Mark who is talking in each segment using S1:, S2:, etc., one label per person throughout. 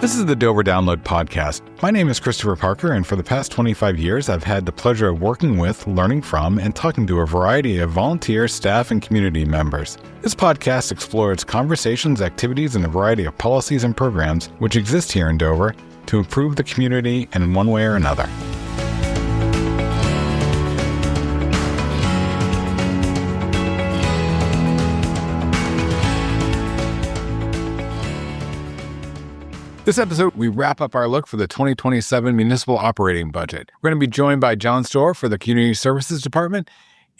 S1: This is the Dover Download Podcast. My name is Christopher Parker, and for the past 25 years, I've had the pleasure of working with, learning from, and talking to a variety of volunteer, staff, and community members. This podcast explores conversations, activities, and a variety of policies and programs which exist here in Dover to improve the community in one way or another. This episode, we wrap up our look for the 2027 municipal operating budget. We're going to be joined by John Storr for the Community Services Department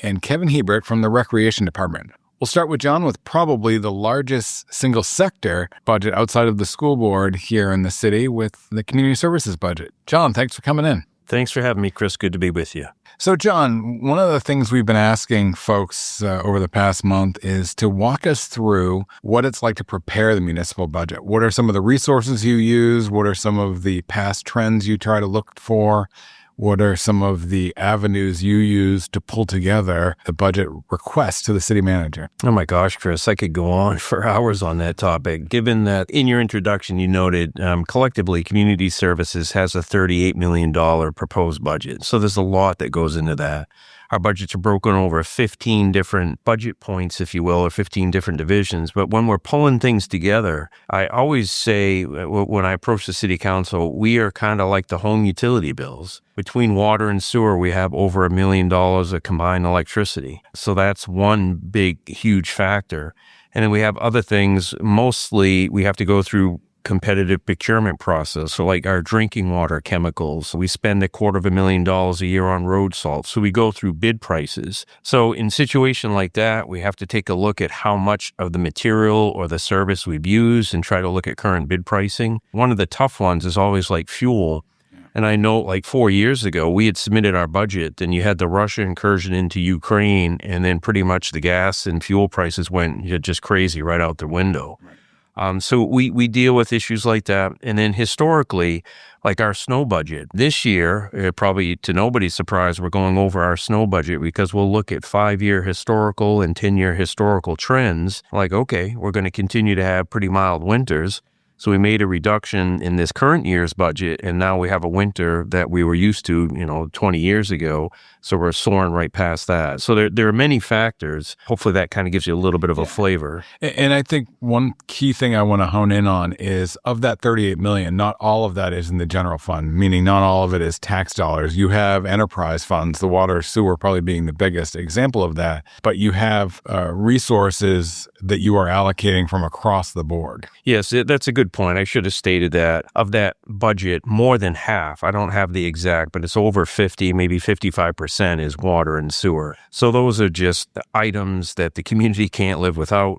S1: and Kevin Hebert from the Recreation Department. We'll start with John with probably the largest single sector budget outside of the school board here in the city with the Community Services budget. John, thanks for coming in.
S2: Thanks for having me, Chris. Good to be with you.
S1: So, John, one of the things we've been asking folks over the past month is to walk us through what it's like to prepare the municipal budget. What are some of the resources you use? What are some of the past trends you try to look for? What are some of the avenues you use to pull together the budget request to the city manager?
S2: Oh my gosh, Chris, I could go on for hours on that topic. Given that in your introduction, you noted collectively Community Services has a $38 million proposed budget. So there's a lot that goes into that. Our budgets are broken over 15 different budget points, if you will, or 15 different divisions. But when we're pulling things together, I always say when I approach the city council, we are kind of like the home utility bills. Between water and sewer, we have over $1 million of combined electricity. So that's one big, huge factor. And then we have other things. Mostly we have to go through competitive procurement process. So like our drinking water chemicals, we spend $250,000 a year on road salt. So we go through bid prices. So in a situation like that, we have to take a look at how much of the material or the service we've used and try to look at current bid pricing. One of the tough ones is always like fuel. And I know like 4 years ago, we had submitted our budget, then you had the Russia incursion into Ukraine, and then pretty much the gas and fuel prices went just crazy right out the window. Right. So we deal with issues like that. And then historically, like our snow budget, this year, probably to nobody's surprise, we're going over our snow budget because we'll look at 5-year historical and 10-year historical trends. Like, okay, we're going to continue to have pretty mild winters. So we made a reduction in this current year's budget, and now we have a winter that we were used to, 20 years ago. So we're soaring right past that. So there are many factors. Hopefully that kind of gives you a little bit of a flavor.
S1: And I think one key thing I want to hone in on is of that $38 million, not all of that is in the general fund, meaning not all of it is tax dollars. You have enterprise funds, the water, sewer probably being the biggest example of that, but you have resources that you are allocating from across the board.
S2: Yes, that's a good point. I should have stated that. Of that budget, more than half, I don't have the exact, but it's over 50, maybe 55% is water and sewer. So those are just the items that the community can't live without.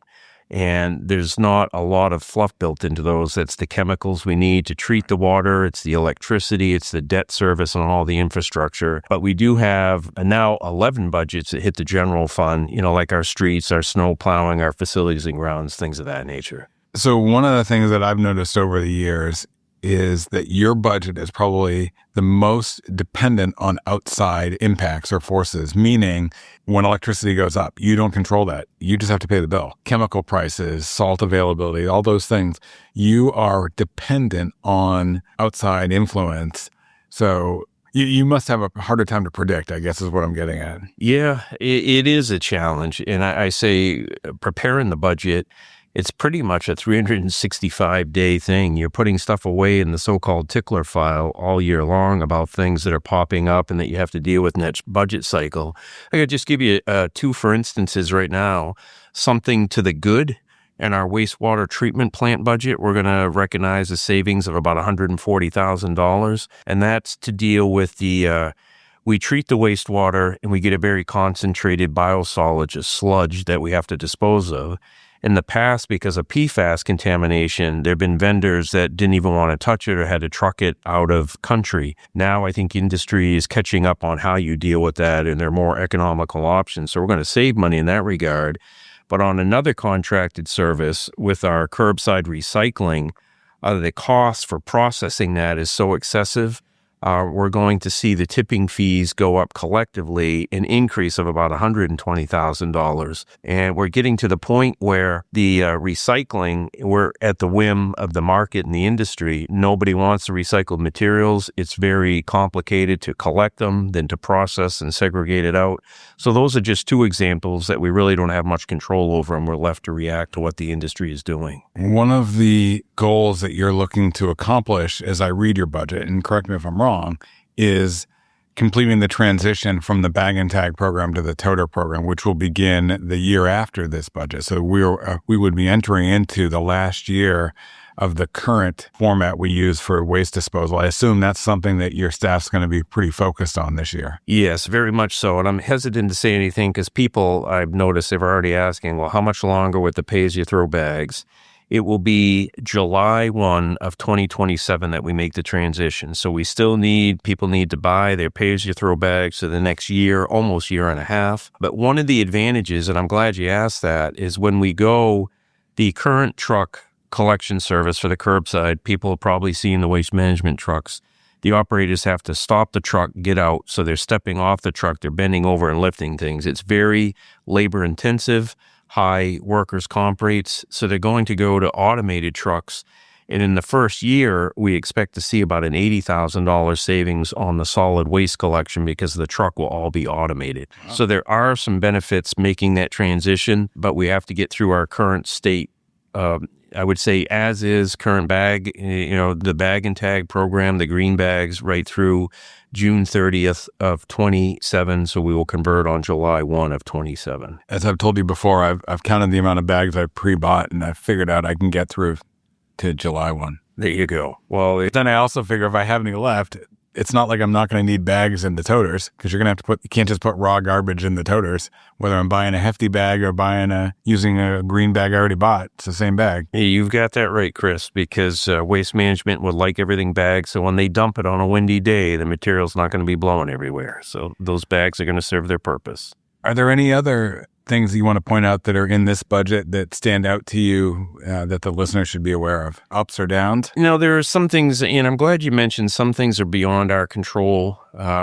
S2: And there's not a lot of fluff built into those. That's the chemicals we need to treat the water. It's the electricity. It's the debt service and all the infrastructure. But we do have now 11 budgets that hit the general fund, like our streets, our snow plowing, our facilities and grounds, things of that nature.
S1: So one of the things that I've noticed over the years is that your budget is probably the most dependent on outside impacts or forces, meaning when electricity goes up, you don't control that. You just have to pay the bill. Chemical prices, salt availability, all those things, you are dependent on outside influence. So you must have a harder time to predict, I guess is what I'm getting at.
S2: Yeah, it is a challenge. And I say preparing the budget, it's pretty much a 365-day thing. You're putting stuff away in the so-called tickler file all year long about things that are popping up and that you have to deal with next budget cycle. I could just give you two, for instances right now. Something to the good in our wastewater treatment plant budget, we're going to recognize a savings of about $140,000. And that's to deal with we treat the wastewater and we get a very concentrated biosolids, a sludge that we have to dispose of. In the past, because of PFAS contamination, there have been vendors that didn't even want to touch it or had to truck it out of country. Now I think industry is catching up on how you deal with that, and there are more economical options. So we're going to save money in that regard. But on another contracted service with our curbside recycling, the cost for processing that is so excessive. we're going to see the tipping fees go up collectively, an increase of about $120,000. And we're getting to the point where the recycling, we're at the whim of the market and the industry. Nobody wants the recycled materials. It's very complicated to collect them, then to process and segregate it out. So those are just two examples that we really don't have much control over, and we're left to react to what the industry is doing.
S1: One of the goals that you're looking to accomplish, as I read your budget, and correct me if I'm wrong, is completing the transition from the bag and tag program to the toter program, which will begin the year after this budget. So we would be entering into the last year of the current format we use for waste disposal. I assume that's something that your staff's going to be pretty focused on this year.
S2: Yes, very much so. And I'm hesitant to say anything because people, I've noticed, they're already asking, well, how much longer with the pay-as-you-throw bags? It will be July 1 of 2027 that we make the transition. So we still people need to buy their pay-as-you-throw bags for the next year, almost year and a half. But one of the advantages, and I'm glad you asked that, is when we go the current truck collection service for the curbside, people have probably seen the waste management trucks. The operators have to stop the truck, get out. So they're stepping off the truck, they're bending over and lifting things. It's very labor intensive, high workers' comp rates. So they're going to go to automated trucks. And in the first year, we expect to see about an $80,000 savings on the solid waste collection because the truck will all be automated. Wow. So there are some benefits making that transition, but we have to get through our current state. I would say as is current bag, the bag and tag program, the green bags right through June 30th of 27. So we will convert on July 1 of 27.
S1: As I've told you before, I've counted the amount of bags I've pre-bought, and I've figured out I can get through to July 1.
S2: There you go. Well,
S1: then I also figure if I have any left, it's not like I'm not going to need bags in the toters, because you're going to have to you can't just put raw garbage in the toters, whether I'm buying a hefty bag or using a green bag I already bought. It's the same bag.
S2: Hey, you've got that right, Chris, because waste management would like everything bagged. So when they dump it on a windy day, the material's not going to be blowing everywhere. So those bags are going to serve their purpose.
S1: Are there any other things you want to point out that are in this budget that stand out to you that the listener should be aware of? Ups or downs?
S2: There are some things, and I'm glad you mentioned some things are beyond our control.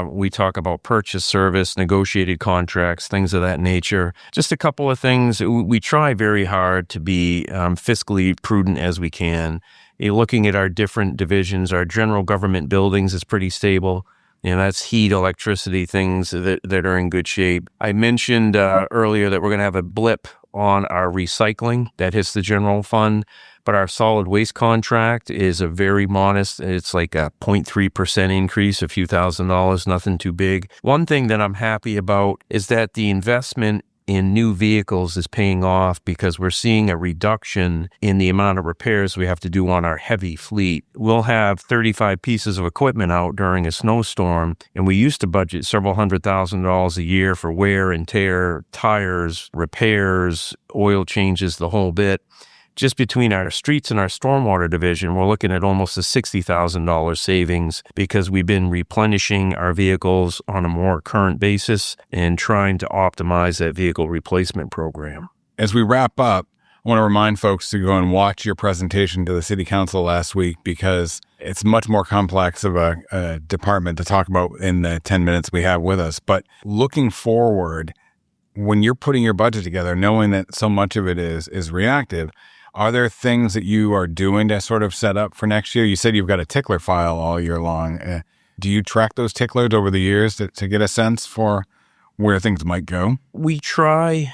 S2: We talk about purchase service, negotiated contracts, things of that nature. Just a couple of things. We try very hard to be fiscally prudent as we can. Looking at our different divisions, our general government buildings is pretty stable. That's heat, electricity, things that are in good shape. I mentioned earlier that we're going to have a blip on our recycling that hits the general fund, but our solid waste contract is a very modest. It's like a 0.3% increase, a few $1,000s, nothing too big. One thing that I'm happy about is that the investment in new vehicles is paying off because we're seeing a reduction in the amount of repairs we have to do on our heavy fleet. We'll have 35 pieces of equipment out during a snowstorm, and we used to budget several $100,000 a year for wear and tear, tires, repairs, oil changes, the whole bit. Just between our streets and our stormwater division, we're looking at almost a $60,000 savings because we've been replenishing our vehicles on a more current basis and trying to optimize that vehicle replacement program.
S1: As we wrap up, I want to remind folks to go and watch your presentation to the City Council last week because it's much more complex of a department to talk about in the 10 minutes we have with us. But looking forward, when you're putting your budget together, knowing that so much of it is reactive, are there things that you are doing to sort of set up for next year? You said you've got a tickler file all year long. Do you track those ticklers over the years to get a sense for where things might go?
S2: We try.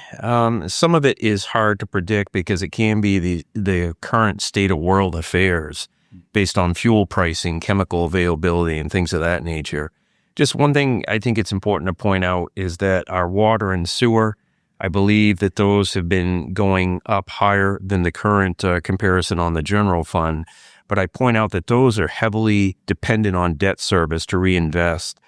S2: Some of it is hard to predict because it can be the current state of world affairs based on fuel pricing, chemical availability, and things of that nature. Just one thing I think it's important to point out is that our water and sewer, I believe that those have been going up higher than the current comparison on the general fund. But I point out that those are heavily dependent on debt service to reinvest.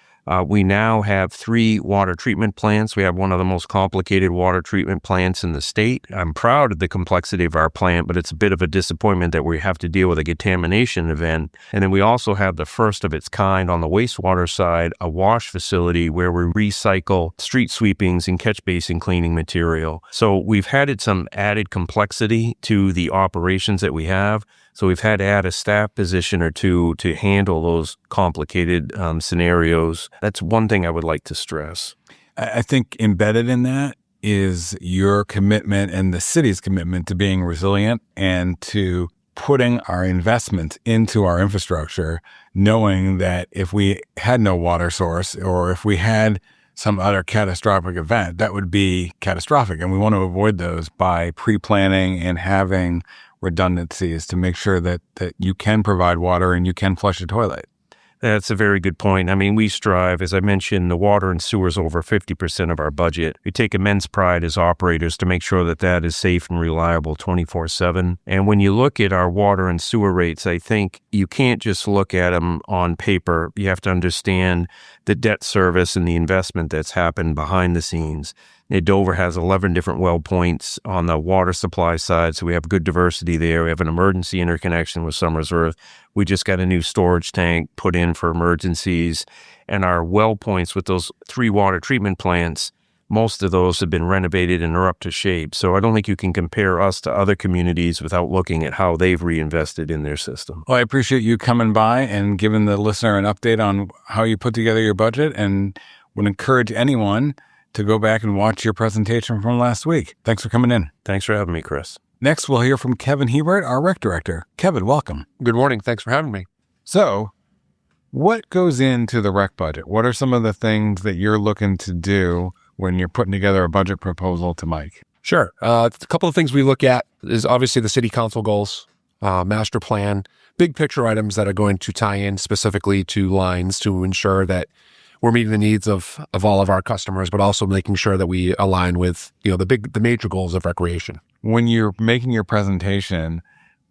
S2: We now have 3 water treatment plants. We have one of the most complicated water treatment plants in the state. I'm proud of the complexity of our plant, but it's a bit of a disappointment that we have to deal with a contamination event. And then we also have the first of its kind on the wastewater side, a wash facility where we recycle street sweepings and catch basin cleaning material. So we've added some added complexity to the operations that we have. So we've had to add a staff position or two to handle those complicated scenarios. That's one thing I would like to stress.
S1: I think embedded in that is your commitment and the city's commitment to being resilient and to putting our investments into our infrastructure, knowing that if we had no water source or if we had some other catastrophic event, that would be catastrophic. And we want to avoid those by pre-planning and having redundancies to make sure that you can provide water and you can flush a toilet.
S2: That's a very good point. I mean, we strive, as I mentioned, the water and sewer is over 50% of our budget. We take immense pride as operators to make sure that that is safe and reliable 24/7. And when you look at our water and sewer rates, I think you can't just look at them on paper. You have to understand the debt service and the investment that's happened behind the scenes. Dover has 11 different well points on the water supply side, so we have good diversity there. We have an emergency interconnection with Somersworth. We just got a new storage tank put in for emergencies. And our well points with those 3 water treatment plants, most of those have been renovated and are up to shape. So I don't think you can compare us to other communities without looking at how they've reinvested in their system.
S1: Well, I appreciate you coming by and giving the listener an update on how you put together your budget, and would encourage anyone to go back and watch your presentation from last week. Thanks for coming in.
S2: Thanks for having me, Chris.
S1: Next, we'll hear from Kevin Hebert, our rec director. Kevin, welcome.
S3: Good morning. Thanks for having me.
S1: So, what goes into the rec budget? What are some of the things that you're looking to do when you're putting together a budget proposal to Mike?
S3: Sure. A couple of things we look at is obviously the city council goals, master plan, big picture items that are going to tie in specifically to lines to ensure that we're meeting the needs of all of our customers, but also making sure that we align with, the major goals of recreation.
S1: When you're making your presentation,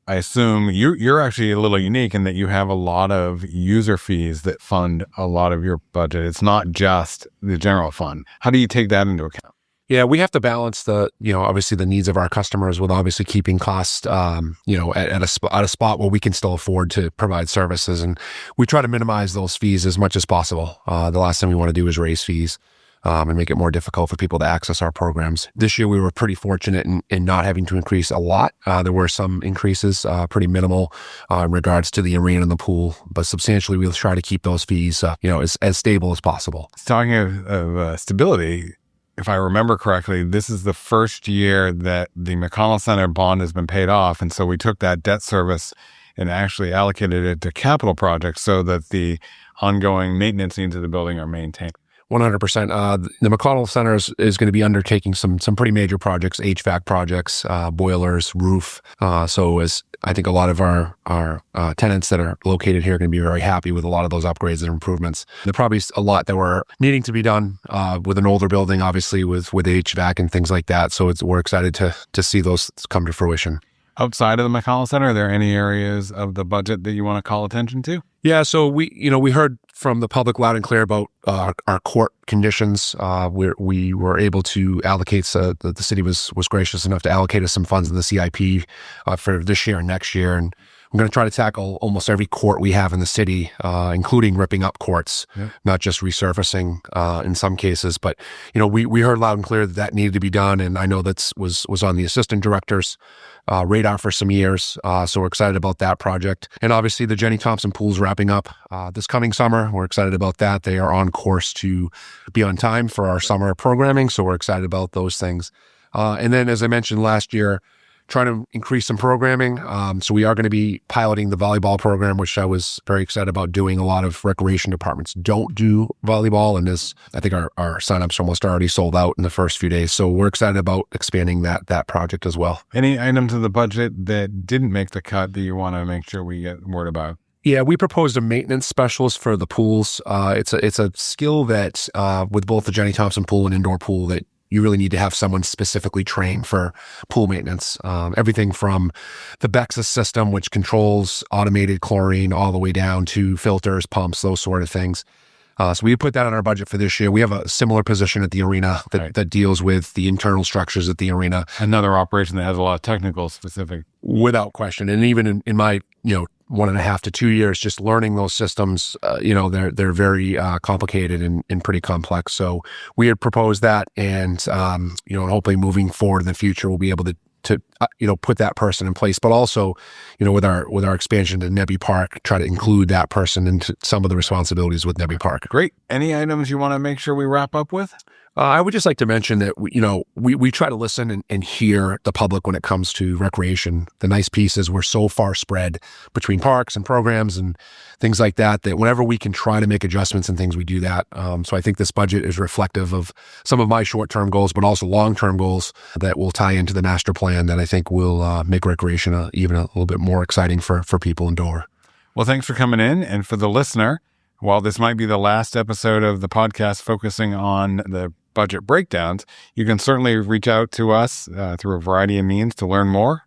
S1: I assume you're actually a little unique in that you have a lot of user fees that fund a lot of your budget. It's not just the general fund. How do you take that into account?
S3: Yeah, we have to balance obviously the needs of our customers with obviously keeping costs, at a spot where we can still afford to provide services. And we try to minimize those fees as much as possible. The last thing we want to do is raise fees and make it more difficult for people to access our programs. This year, we were pretty fortunate in not having to increase a lot. There were some increases, pretty minimal in regards to the arena and the pool, but substantially, we'll try to keep those fees, as stable as possible.
S1: Talking of stability, if I remember correctly, this is the first year that the McConnell Center bond has been paid off. And so we took that debt service and actually allocated it to capital projects so that the ongoing maintenance needs of the building are maintained.
S3: 100%. The McConnell Center is going to be undertaking some pretty major projects, HVAC projects, boilers, roof. So as I think a lot of our tenants that are located here are going to be very happy with a lot of those upgrades and improvements. There probably a lot that were needing to be done with an older building, obviously with HVAC and things like that. So we're excited to see those come to fruition.
S1: Outside of the McConnell Center, are there any areas of the budget that you want to call attention to?
S3: Yeah, so we heard from the public loud and clear about our court conditions. We were able to allocate, the city was gracious enough to allocate us some funds in the CIP for this year and next year. And I'm going to try to tackle almost every court we have in the city, including ripping up courts, not just resurfacing in some cases. But, we heard loud and clear that needed to be done. And I know that was on the assistant director's radar for some years. So we're excited about that project. And obviously the Jenny Thompson pool's wrapping up this coming summer. We're excited about that. They are on course to be on time for our summer programming. So we're excited about those things. And then, as I mentioned last year, trying to increase some programming. So we are going to be piloting the volleyball program, which I was very excited about doing. A lot of recreation departments don't do volleyball, and I think our signups are almost already sold out in the first few days. So we're excited about expanding that project as well.
S1: Any items of the budget that didn't make the cut that you want to make sure we get word about?
S3: Yeah, we proposed a maintenance specialist for the pools. It's a skill that with both the Jenny Thompson pool and indoor pool that you really need to have someone specifically trained for pool maintenance. Everything from the BEXA system, which controls automated chlorine, all the way down to filters, pumps, those sort of things. So we put that on our budget for this year. We have a similar position at the arena that deals with the internal structures at the arena.
S1: Another operation that has a lot of technical specific.
S3: Without question. And even in my, 1.5 to 2 years, just learning those systems, they're very complicated and pretty complex. So we had proposed that, and hopefully moving forward in the future, we'll be able to put that person in place, but also, with our expansion to Nebby Park, try to include that person into some of the responsibilities with Nebby Park.
S1: Great. Any items you want to make sure we wrap up with?
S3: I would just like to mention that we try to listen and hear the public when it comes to recreation. The nice piece is we're so far spread between parks and programs and things like that whenever we can try to make adjustments and things, we do that. So I think this budget is reflective of some of my short-term goals, but also long-term goals that will tie into the master plan that I think will make recreation even a little bit more exciting for people in Dover.
S1: Well, thanks for coming in. And for the listener, while this might be the last episode of the podcast focusing on the budget breakdowns, you can certainly reach out to us through a variety of means to learn more.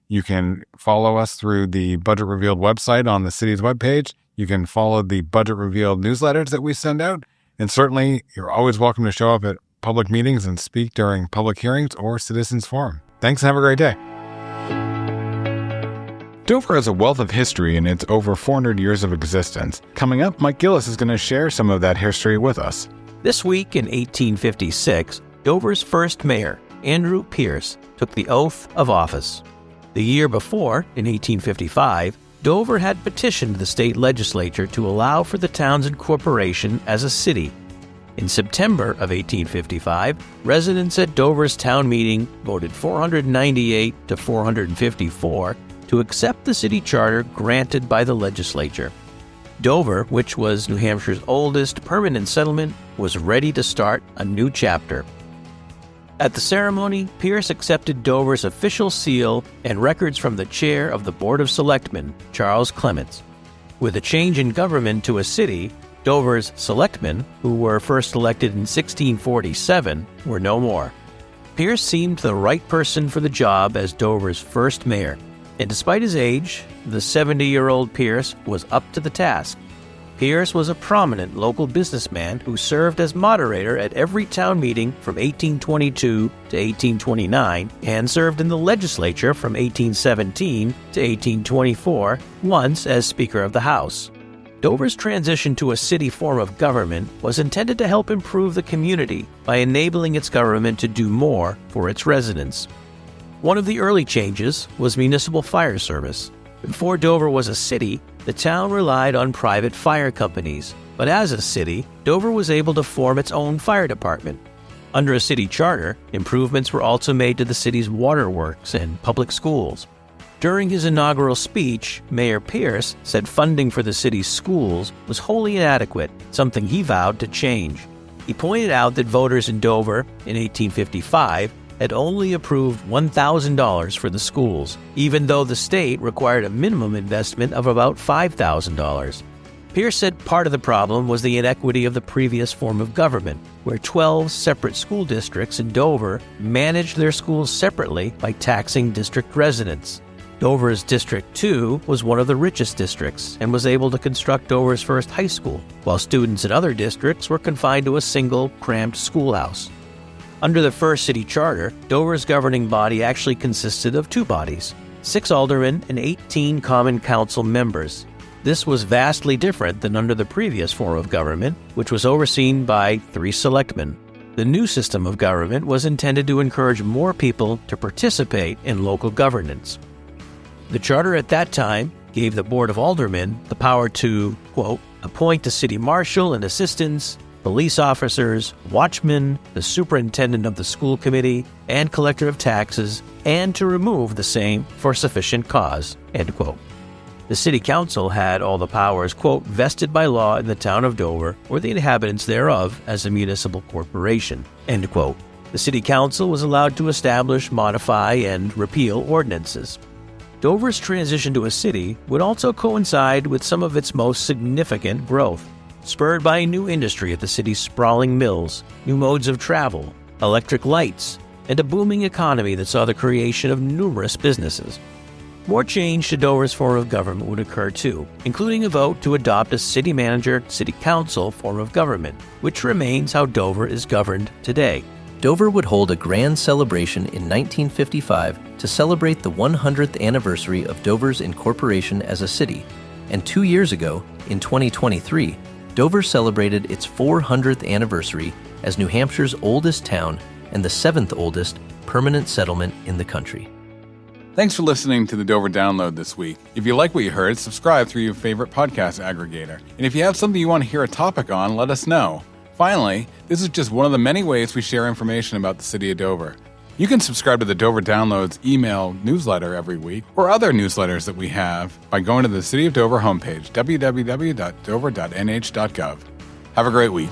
S1: You can follow us through the Budget Revealed website on the city's webpage. You can follow the Budget Revealed newsletters that we send out. And certainly, you're always welcome to show up at public meetings and speak during public hearings or citizens forum. Thanks and have a great day. Dover has a wealth of history in its over 400 years of existence. Coming up, Mike Gillis is going to share some of that history with us.
S4: This week in 1856, Dover's first mayor, Andrew Pierce, took the oath of office. The year before, in 1855, Dover had petitioned the state legislature to allow for the town's incorporation as a city. In September of 1855, residents at Dover's town meeting voted 498 to 454 to accept the city charter granted by the legislature. Dover, which was New Hampshire's oldest permanent settlement, was ready to start a new chapter. At the ceremony, Pierce accepted Dover's official seal and records from the chair of the Board of Selectmen, Charles Clements. With a change in government to a city, Dover's selectmen, who were first elected in 1647, were no more. Pierce seemed the right person for the job as Dover's first mayor. And despite his age, the 70-year-old Pierce was up to the task. Pierce was a prominent local businessman who served as moderator at every town meeting from 1822 to 1829 and served in the legislature from 1817 to 1824, once as Speaker of the House. Dover's transition to a city form of government was intended to help improve the community by enabling its government to do more for its residents. One of the early changes was municipal fire service. Before Dover was a city, the town relied on private fire companies. But as a city, Dover was able to form its own fire department. Under a city charter, improvements were also made to the city's waterworks and public schools. During his inaugural speech, Mayor Pierce said funding for the city's schools was wholly inadequate, something he vowed to change. He pointed out that voters in Dover in 1855 had only approved $1,000 for the schools, even though the state required a minimum investment of about $5,000. Pierce said part of the problem was the inequity of the previous form of government, where 12 separate school districts in Dover managed their schools separately by taxing district residents. Dover's District 2 was one of the richest districts and was able to construct Dover's first high school, while students in other districts were confined to a single, cramped schoolhouse. Under the first city charter, Dover's governing body actually consisted of two bodies, 6 aldermen and 18 common council members. This was vastly different than under the previous form of government, which was overseen by 3 selectmen. The new system of government was intended to encourage more people to participate in local governance. The charter at that time gave the Board of Aldermen the power to, quote, appoint a city marshal and assistants, police officers, watchmen, the superintendent of the school committee, and collector of taxes, and to remove the same for sufficient cause, end quote. The city council had all the powers, quote, vested by law in the town of Dover or the inhabitants thereof as a municipal corporation, end quote. The city council was allowed to establish, modify, and repeal ordinances. Dover's transition to a city would also coincide with some of its most significant growth, spurred by a new industry at the city's sprawling mills, new modes of travel, electric lights, and a booming economy that saw the creation of numerous businesses. More change to Dover's form of government would occur too, including a vote to adopt a city manager, city council form of government, which remains how Dover is governed today.
S5: Dover would hold a grand celebration in 1955 to celebrate the 100th anniversary of Dover's incorporation as a city, and 2 years ago, in 2023, Dover celebrated its 400th anniversary as New Hampshire's oldest town and the 7th oldest permanent settlement in the country.
S1: Thanks for listening to the Dover Download this week. If you like what you heard, subscribe through your favorite podcast aggregator. And if you have something you want to hear a topic on, let us know. Finally, this is just one of the many ways we share information about the city of Dover. You can subscribe to the Dover Downloads email newsletter every week or other newsletters that we have by going to the City of Dover homepage, www.dover.nh.gov. Have a great week.